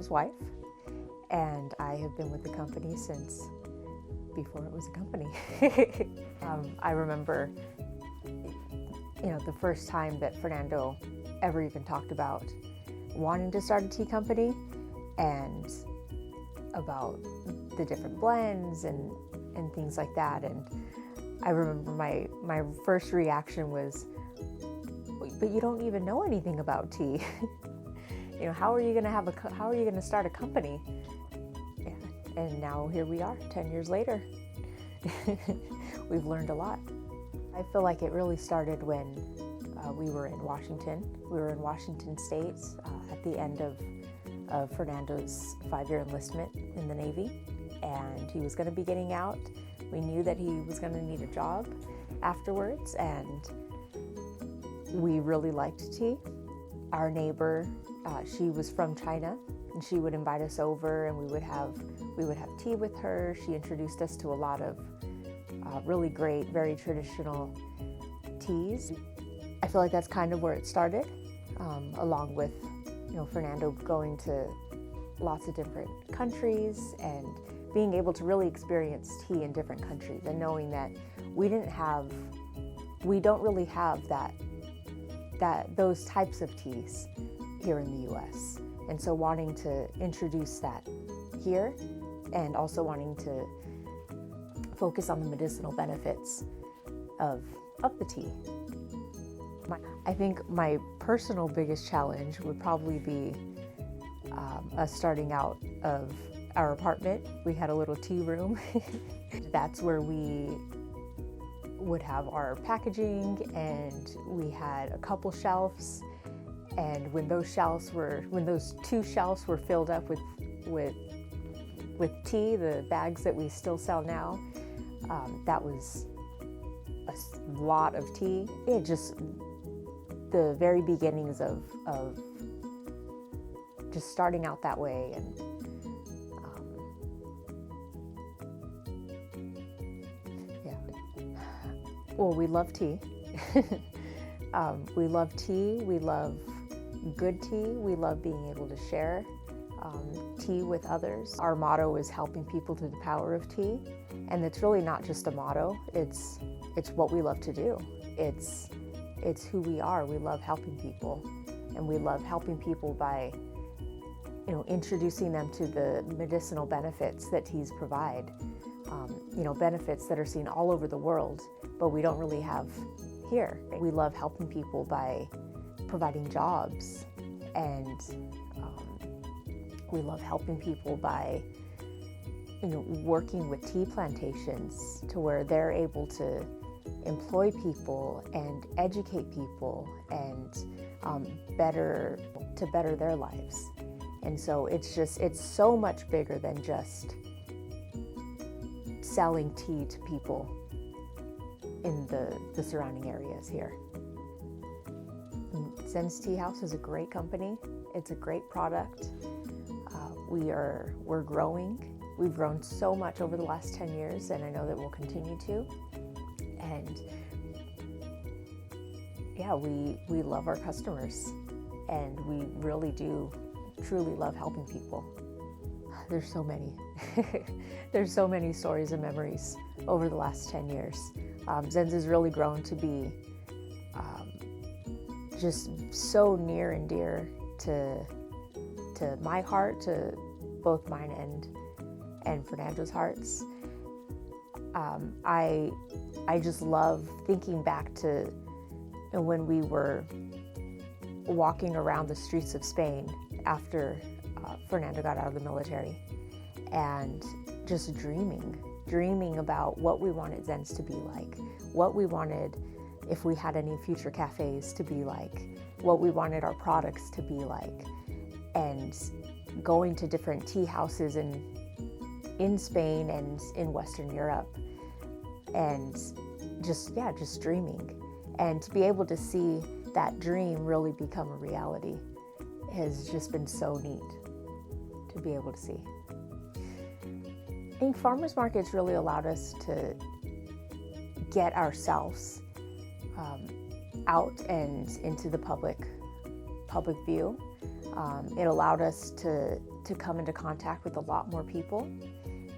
Fernando's wife, and I have been with the company since before it was a company. I remember, the first time that Fernando ever even talked about wanting to start a tea company and about the different blends and things like that. And I remember my first reaction was, but you don't even know anything about tea. How are you going to start a company? Yeah. And now here we are 10 years later. We've learned a lot. I feel like it really started when we were in Washington. We were in Washington State at the end of Fernando's 5-year enlistment in the Navy, and he was going to be getting out. We knew that he was going to need a job afterwards, and we really liked tea. Our neighbor, she was from China, and she would invite us over, and we would have tea with her. She introduced us to a lot of really great, very traditional teas. I feel like that's kind of where it started, along with Fernando going to lots of different countries and being able to really experience tea in different countries, and knowing that we don't really have those types of teas here in the US. And so wanting to introduce that here, and also wanting to focus on the medicinal benefits of the tea. I think my personal biggest challenge would probably be us starting out of our apartment. We had a little tea room. That's where we would have our packaging, and we had a couple shelves. And when those 2 shelves were filled up with tea, the bags that we still sell now, that was a lot of tea. It just the very beginnings of just starting out that way, and well, we love tea. We love tea. We love good tea. We love being able to share tea with others. Our motto is helping people through the power of tea, and it's really not just a motto. It's what we love to do. It's who we are. We love helping people, and we love helping people by introducing them to the medicinal benefits that teas provide. Benefits that are seen all over the world, but we don't really have here. We love helping people by providing jobs, and we love helping people by working with tea plantations to where they're able to employ people and educate people and better their lives. And so it's so much bigger than just selling tea to people in the surrounding areas here. Zen's Tea House is a great company. It's a great product. We're growing. We've grown so much over the last 10 years, and I know that we'll continue to. And yeah, we love our customers, and we really do truly love helping people. There's so many. There's so many stories and memories over the last 10 years. Zen's has really grown to be just so near and dear to my heart, to both mine and Fernando's hearts. I just love thinking back to when we were walking around the streets of Spain after Fernando got out of the military, and just dreaming about what we wanted Zen's to be like, what we wanted if we had any future cafes to be like, what we wanted our products to be like, and going to different tea houses in Spain and in Western Europe, and just dreaming. And to be able to see that dream really become a reality has just been so neat to be able to see. I think farmers markets really allowed us to get ourselves out and into the public view. It allowed us to to come into contact with a lot more people,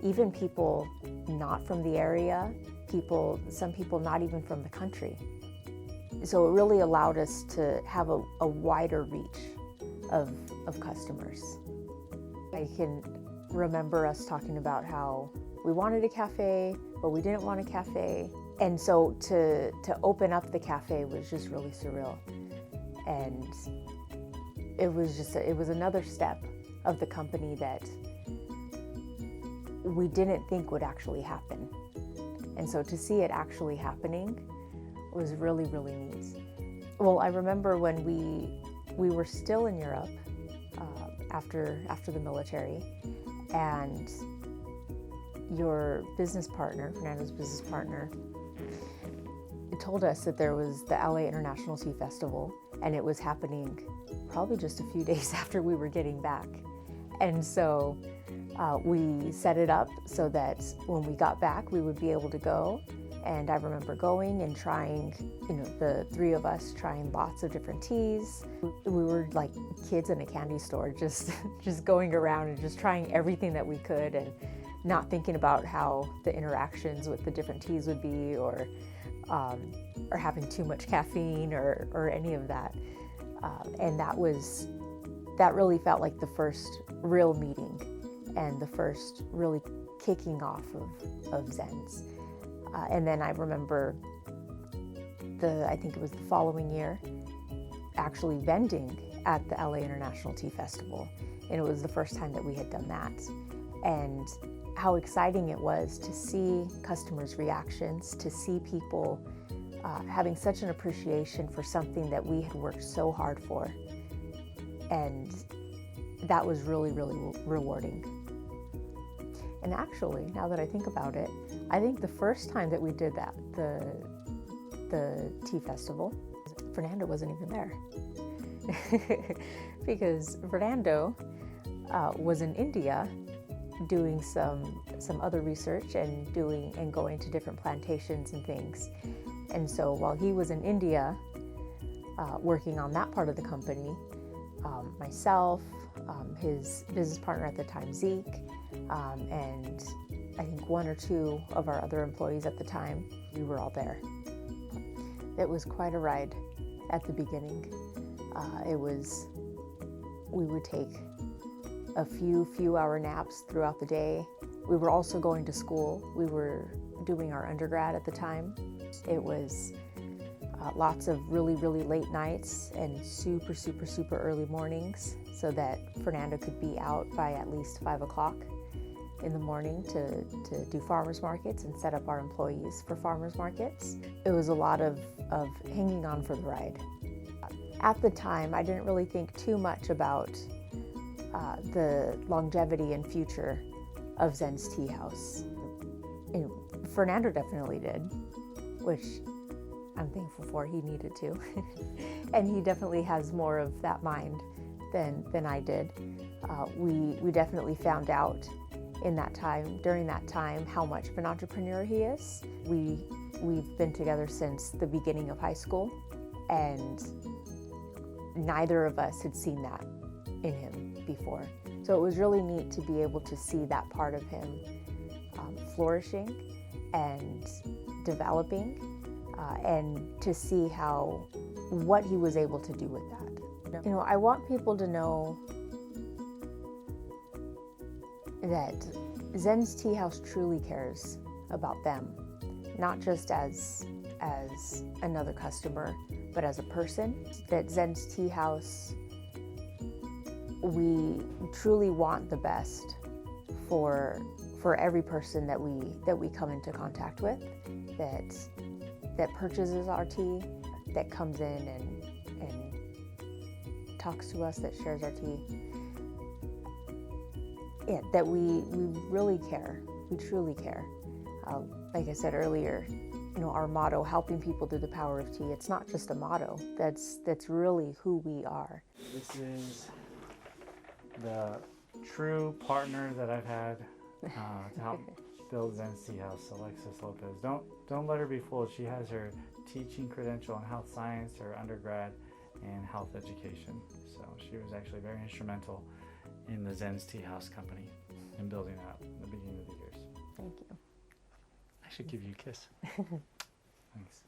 even people not from the area, some people not even from the country. So it really allowed us to have a wider reach of customers. I can remember us talking about how we wanted a cafe, but we didn't want a cafe. And so to open up the cafe was just really surreal. And it was another step of the company that we didn't think would actually happen. And so to see it actually happening was really, really neat. Well, I remember when we were still in Europe after the military, and your business partner, Fernando's business partner, told us that there was the LA International Tea Festival, and it was happening probably just a few days after we were getting back. And so we set it up so that when we got back, we would be able to go. And I remember going and trying, the three of us trying lots of different teas. We were like kids in a candy store, just going around and just trying everything that we could, and not thinking about how the interactions with the different teas would be, or having too much caffeine or any of that. And that really felt like the first real meeting and the first really kicking off of Zen's. And then I remember I think it was the following year, actually vending at the LA International Tea Festival. And it was the first time that we had done that. And how exciting it was to see customers' reactions, to see people having such an appreciation for something that we had worked so hard for. And that was really, really rewarding. And actually, now that I think about it, I think the first time that we did that, the tea festival, Fernando wasn't even there. Because Fernando was in India doing some other research and going to different plantations and things. And so while he was in India working on that part of the company, myself, his business partner at the time, Zeke, and I think one or two of our other employees at the time, we were all there. It was quite a ride at the beginning. We would take a few hour naps throughout the day. We were also going to school. We were doing our undergrad at the time. It was lots of really, really late nights and super, super, super early mornings, so that Fernando could be out by at least 5 o'clock in the morning to do farmers markets and set up our employees for farmers markets. It was a lot of hanging on for the ride. At the time, I didn't really think too much about the longevity and future of Zen's Tea House. And Fernando definitely did, which I'm thankful for. He needed to. And he definitely has more of that mind than I did. We definitely found out during that time, how much of an entrepreneur he is. We've been together since the beginning of high school, and neither of us had seen that in him before. So it was really neat to be able to see that part of him flourishing and developing, and to see what he was able to do with that. I want people to know that Zen's Tea House truly cares about them, not just as another customer, but as a person. That Zen's Tea House, we truly want the best for every person that we come into contact with, that purchases our tea, that comes in and talks to us, that shares our tea. Yeah, that we really care. We truly care. Like I said earlier, our motto, helping people through the power of tea, it's not just a motto. That's really who we are. This is the true partner that I've had to help build Zen's Tea House, Alexis Lopez. Don't let her be fooled. She has her teaching credential in health science, her undergrad in health education. So she was actually very instrumental in the Zen's Tea House company and building that in the beginning of the years. Thank you. I should give you a kiss. Thanks.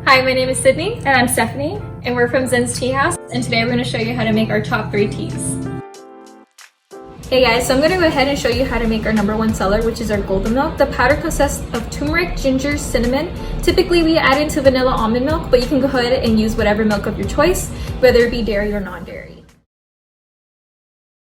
Hi, my name is Sydney. And I'm Stephanie. And we're from Zen's Tea House. And today we're going to show you how to make our top 3 teas. Hey guys, so I'm going to go ahead and show you how to make our #1 seller, which is our golden milk. The powder consists of turmeric, ginger, cinnamon. Typically we add into vanilla almond milk, but you can go ahead and use whatever milk of your choice, whether it be dairy or non-dairy.